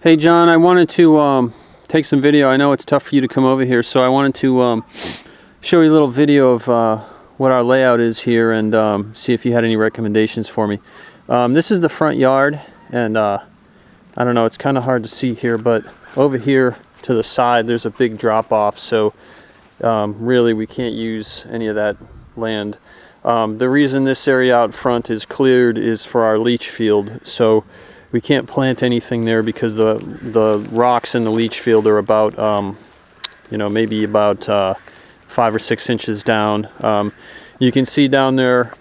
Hey John, I wanted to take some video. I know it's tough for you to come over here, so I wanted to show you a little video of what our layout is here and see if you had any recommendations for me. This is the front yard, and I don't know, it's kind of hard to see here, but over here to the side there's a big drop off, so really we can't use any of that land. The reason this area out front is cleared is for our leach field, so we can't plant anything there because the rocks in the leach field are about you know, maybe about 5 or 6 inches down. You can see down there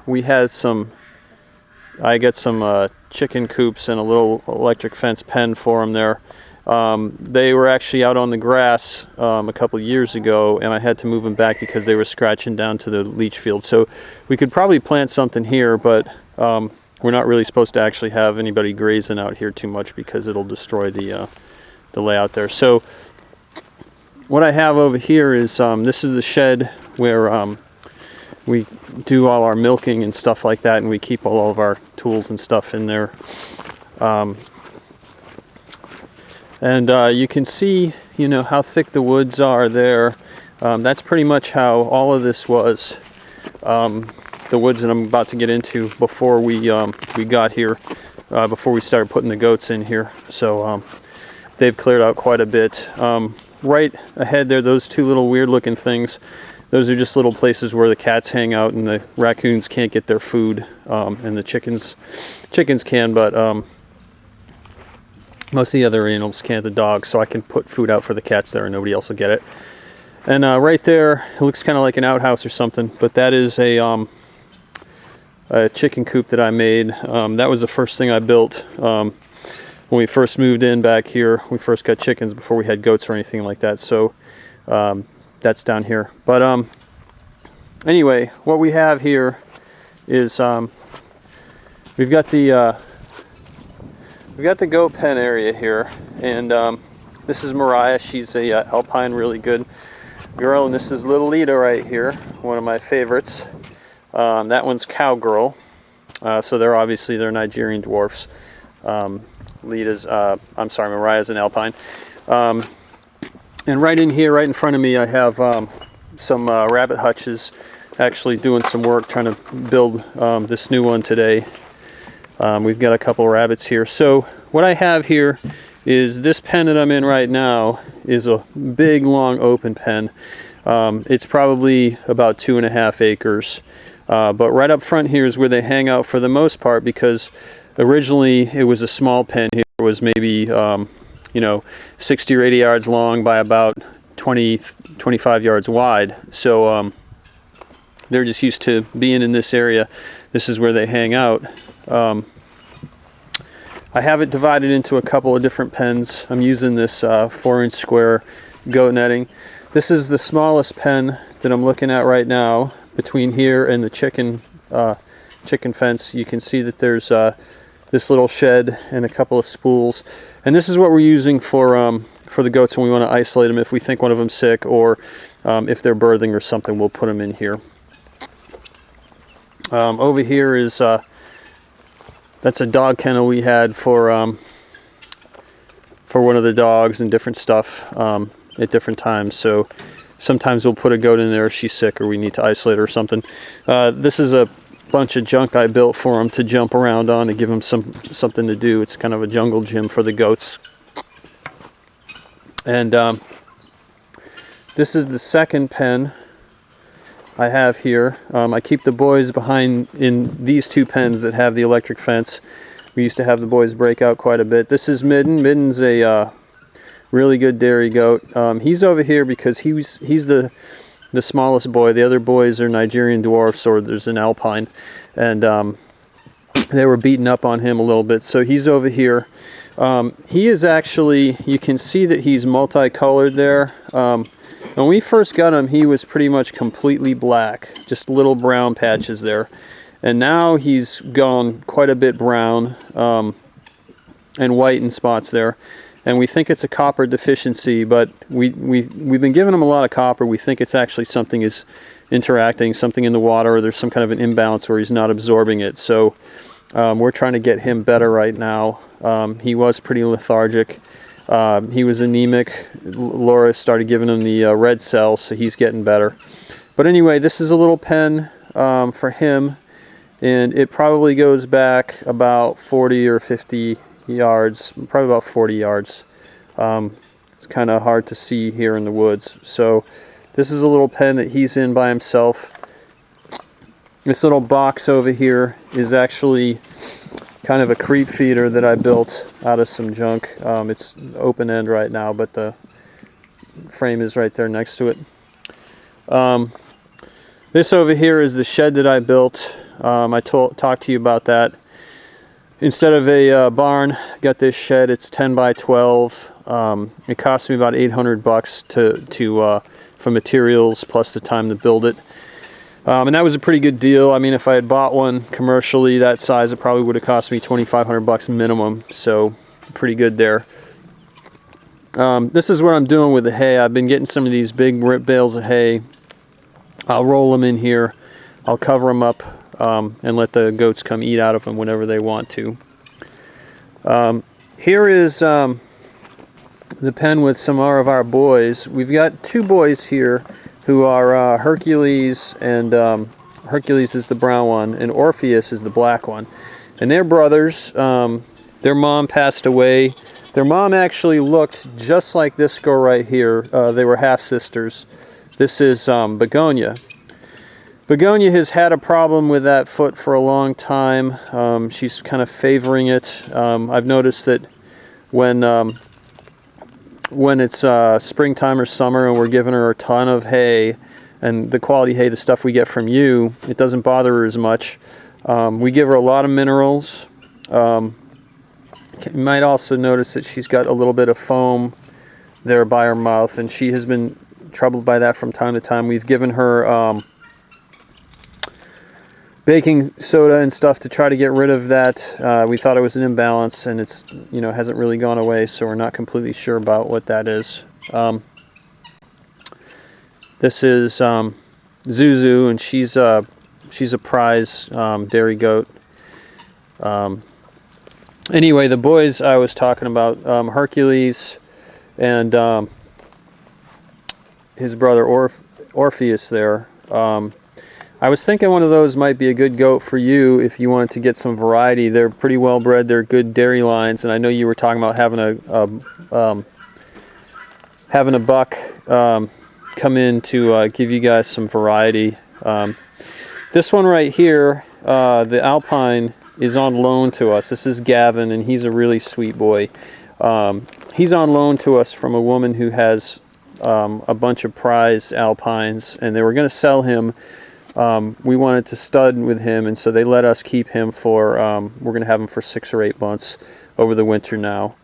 we had some, I got some chicken coops and a little electric fence pen for them there. They were actually out on the grass a couple years ago, and I had to move them back because they were scratching down to the leach field. So we could probably plant something here, but we're not really supposed to actually have anybody grazing out here too much because it'll destroy the layout there. So what I have over here is this is the shed where we do all our milking and stuff like that, and we keep all of our tools and stuff in there. You can see, you know, how thick the woods are there. That's pretty much how all of this was. The woods that I'm about to get into before we got here, before we started putting the goats in here. So they've cleared out quite a bit. Right ahead there, those two little weird looking things, those are just little places where the cats hang out and the raccoons can't get their food, and the chickens can, but most of the other animals can't, the dogs, so I can put food out for the cats there and nobody else will get it. And right there, it looks kind of like an outhouse or something, but that is a chicken coop that I made. That was the first thing I built when we first moved in back here. We first got chickens before we had goats or anything like that, so that's down here. But anyway, what we have here is we've got the goat pen area here, and this is Mariah. She's a alpine, really good girl, and this is little Lita right here, one of my favorites. That one's Cowgirl, so they're Nigerian dwarfs. Mariah's an alpine. And right in here, right in front of me, I have some rabbit hutches, actually doing some work trying to build this new one today. We've got a couple of rabbits here. So what I have here is this pen that I'm in right now is a big, long, open pen. It's probably about 2.5 acres. But right up front here is where they hang out for the most part, because originally it was a small pen here. It was maybe, you know, 60 or 80 yards long by about 25 yards wide. So they're just used to being in this area. This is where they hang out. I have it divided into a couple of different pens. I'm using this 4-inch square goat netting. This is the smallest pen that I'm looking at right now. Between here and the chicken fence, you can see that there's this little shed and a couple of spools, and this is what we're using for the goats when we want to isolate them. If we think one of them's sick, or if they're birthing or something, we'll put them in here. Over here is that's a dog kennel we had for one of the dogs and different stuff at different times. So sometimes we'll put a goat in there if she's sick or we need to isolate her or something. This is a bunch of junk I built for them to jump around on, to give them something to do. It's kind of a jungle gym for the goats. And this is the second pen I have here. I keep the boys behind in these two pens that have the electric fence. We used to have the boys break out quite a bit. This is Midden. Midden's a really good dairy goat. He's over here because he's the smallest boy. The other boys are Nigerian dwarfs, or there's an alpine, and they were beating up on him a little bit, so he's over here. He is actually, you can see that he's multicolored there. When we first got him, he was pretty much completely black, just little brown patches there, and now he's gone quite a bit brown and white in spots there. And we think it's a copper deficiency, but we've been giving him a lot of copper. We think it's actually something is interacting, something in the water, or there's some kind of an imbalance where he's not absorbing it. So We're trying to get him better right now. He was pretty lethargic. He was anemic. Laura started giving him the red cells, so he's getting better. But anyway, this is a little pen for him, and it probably goes back about 40 or 50 yards, probably about 40 yards. It's kind of hard to see here in the woods. So this is a little pen that he's in by himself. This little box over here is actually kind of a creep feeder that I built out of some junk. It's open end right now, but the frame is right there next to it. This over here is the shed that I built. I talked to you about that. Instead of a barn, got this shed. It's 10 by 12. It cost me about $800 for materials plus the time to build it. And that was a pretty good deal. I mean, if I had bought one commercially that size, it probably would have cost me $2,500 minimum. So pretty good there. This is what I'm doing with the hay. I've been getting some of these big rip bales of hay. I'll roll them in here. I'll cover them up and let the goats come eat out of them whenever they want to. Here is the pen with some more of our boys. We've got two boys here who are Hercules, and Hercules is the brown one, and Orpheus is the black one. And they're brothers. Their mom passed away. Their mom actually looked just like this girl right here. They were half-sisters. This is Begonia. Begonia has had a problem with that foot for a long time. She's kind of favoring it. I've noticed that when it's springtime or summer and we're giving her a ton of hay, and the quality hay, the stuff we get from you, it doesn't bother her as much. We give her a lot of minerals. You might also notice that she's got a little bit of foam there by her mouth, and she has been troubled by that from time to time. We've given her baking soda and stuff to try to get rid of that. We thought it was an imbalance, and it's, you know, hasn't really gone away, so we're not completely sure about what that is. This is Zuzu, and she's a prize dairy goat. Anyway, the boys I was talking about, Hercules and his brother Orpheus there. I was thinking one of those might be a good goat for you if you wanted to get some variety. They're pretty well bred. They're good dairy lines, and I know you were talking about having a buck come in to give you guys some variety. This one right here, the Alpine, is on loan to us. This is Gavin, and he's a really sweet boy. He's on loan to us from a woman who has a bunch of prize Alpines, and they were going to sell him. We wanted to stud with him, and so they let us keep him for, we're going to have him for 6 or 8 months over the winter now.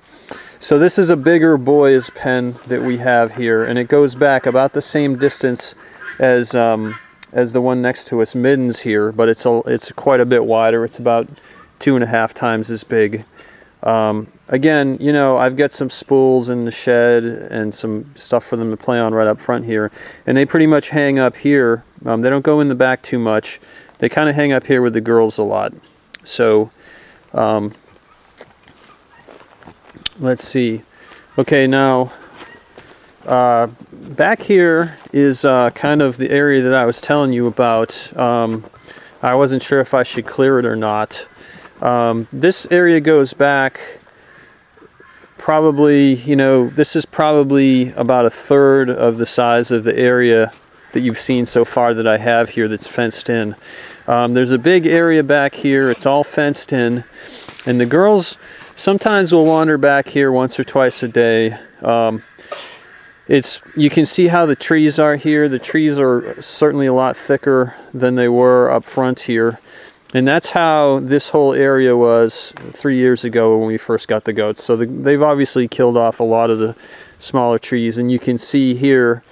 So this is a bigger boy's pen that we have here, and it goes back about the same distance as the one next to us, Middens here, but it's quite a bit wider. It's about 2.5 times as big. Again, you know, I've got some spools in the shed and some stuff for them to play on right up front here, and they pretty much hang up here. They don't go in the back too much. They kind of hang up here with the girls a lot. So let's see. Okay, now back here is kind of the area that I was telling you about. I wasn't sure if I should clear it or not. This area goes back probably, you know, this is probably about 1/3 of the size of the area that you've seen so far that I have here that's fenced in. There's a big area back here. It's all fenced in, and the girls sometimes will wander back here once or twice a day. You can see how the trees are here. The trees are certainly a lot thicker than they were up front here. And that's how this whole area was 3 years ago when we first got the goats. So they've obviously killed off a lot of the smaller trees, and you can see here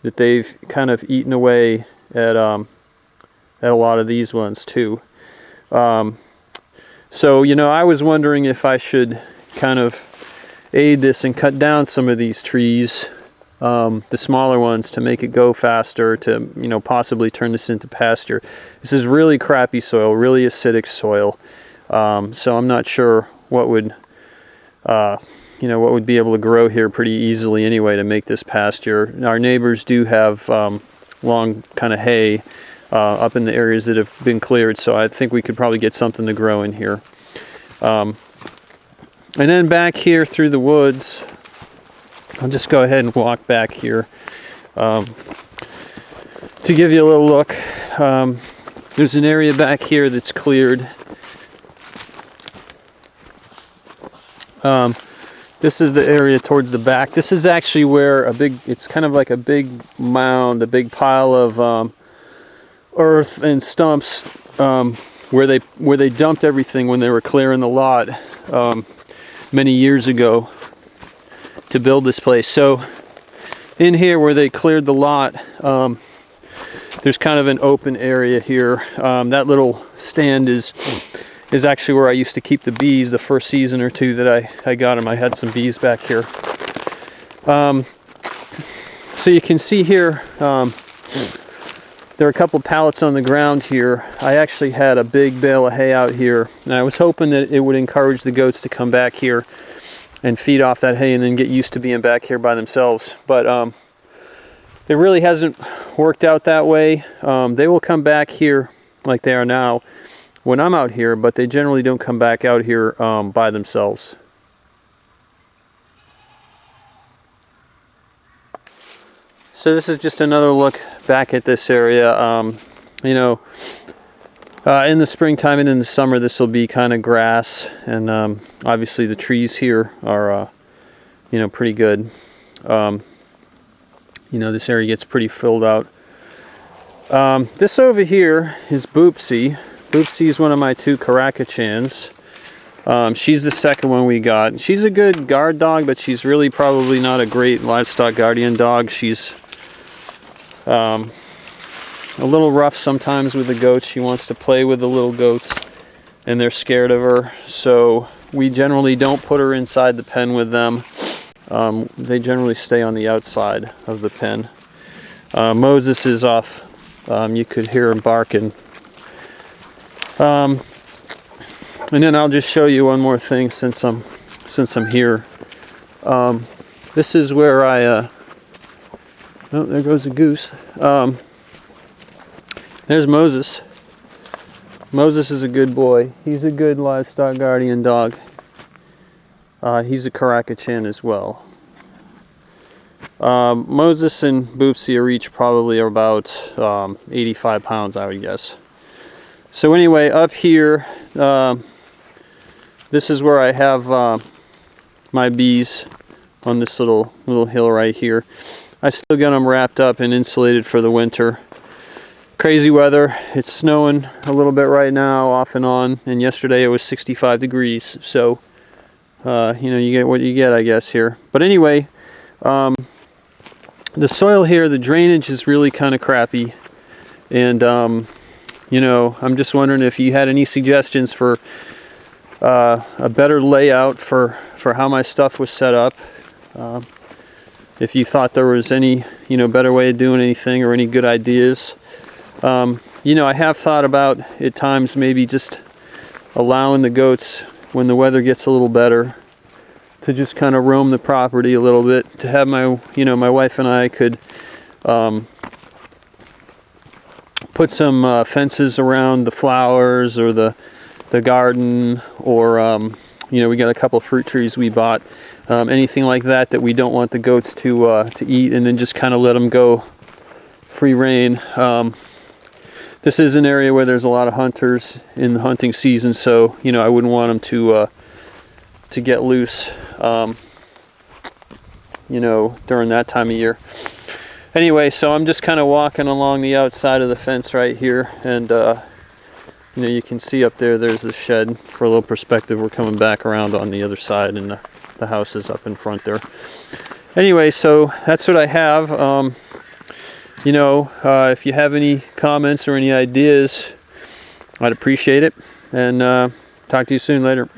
that they've kind of eaten away at a lot of these ones too. So, you know, I was wondering if I should kind of aid this and cut down some of these trees, the smaller ones, to make it go faster, to, you know, possibly turn this into pasture. This is really crappy soil, really acidic soil. So I'm not sure what would what would be able to grow here pretty easily anyway to make this pasture. Our neighbors do have long kind of hay up in the areas that have been cleared, so I think we could probably get something to grow in here. And then back here through the woods, I'll just go ahead and walk back here to give you a little look. There's an area back here that's cleared. This is the area towards the back. This is actually where it's kind of like a big mound, a big pile of earth and stumps where they dumped everything when they were clearing the lot many years ago to build this place. So in here where they cleared the lot, there's kind of an open area here. That little stand is actually where I used to keep the bees the first season or two that I got them. I had some bees back here. So you can see here, there are a couple pallets on the ground here. I actually had a big bale of hay out here, and I was hoping that it would encourage the goats to come back here and feed off that hay and then get used to being back here by themselves. But it really hasn't worked out that way. They will come back here like they are now when I'm out here, but they generally don't come back out here by themselves. So this is just another look back at this area. In the springtime and in the summer, this will be kind of grass, and obviously the trees here are, pretty good. This area gets pretty filled out. This over here is Boopsie. Boopsie is one of my two Karakachans. She's the second one we got. She's a good guard dog, but she's really probably not a great livestock guardian dog. She's a little rough sometimes with the goats. She wants to play with the little goats, and they're scared of her. So we generally don't put her inside the pen with them. They generally stay on the outside of the pen. Moses is off. You could hear him barking. And then I'll just show you one more thing since I'm here. This is where oh, there goes a goose. There's Moses. Moses is a good boy. He's a good livestock guardian dog. He's a Karakachan as well. Moses and Boopsie are each probably about 85 pounds, I would guess. So anyway, up here, this is where I have my bees on this little hill right here. I still got them wrapped up and insulated for the winter. Crazy weather. It's snowing a little bit right now, off and on, and yesterday it was 65 degrees. So, you get what you get, I guess, here. But anyway, the soil here, the drainage is really kind of crappy, and I'm just wondering if you had any suggestions for a better layout for how my stuff was set up. If you thought there was any better way of doing anything or any good ideas. I have thought about at times maybe just allowing the goats, when the weather gets a little better, to just kind of roam the property a little bit, to have my wife and I could put some fences around the flowers or the garden, or we got a couple fruit trees we bought, anything like that we don't want the goats to eat, and then just kind of let them go free rein. This is an area where there's a lot of hunters in the hunting season, so I wouldn't want them to get loose during that time of year. Anyway, so I'm just kind of walking along the outside of the fence right here, and you can see up there's the shed. For a little perspective, we're coming back around on the other side, and the house is up in front there. Anyway, so that's what I have. If you have any comments or any ideas, I'd appreciate it, and talk to you soon later.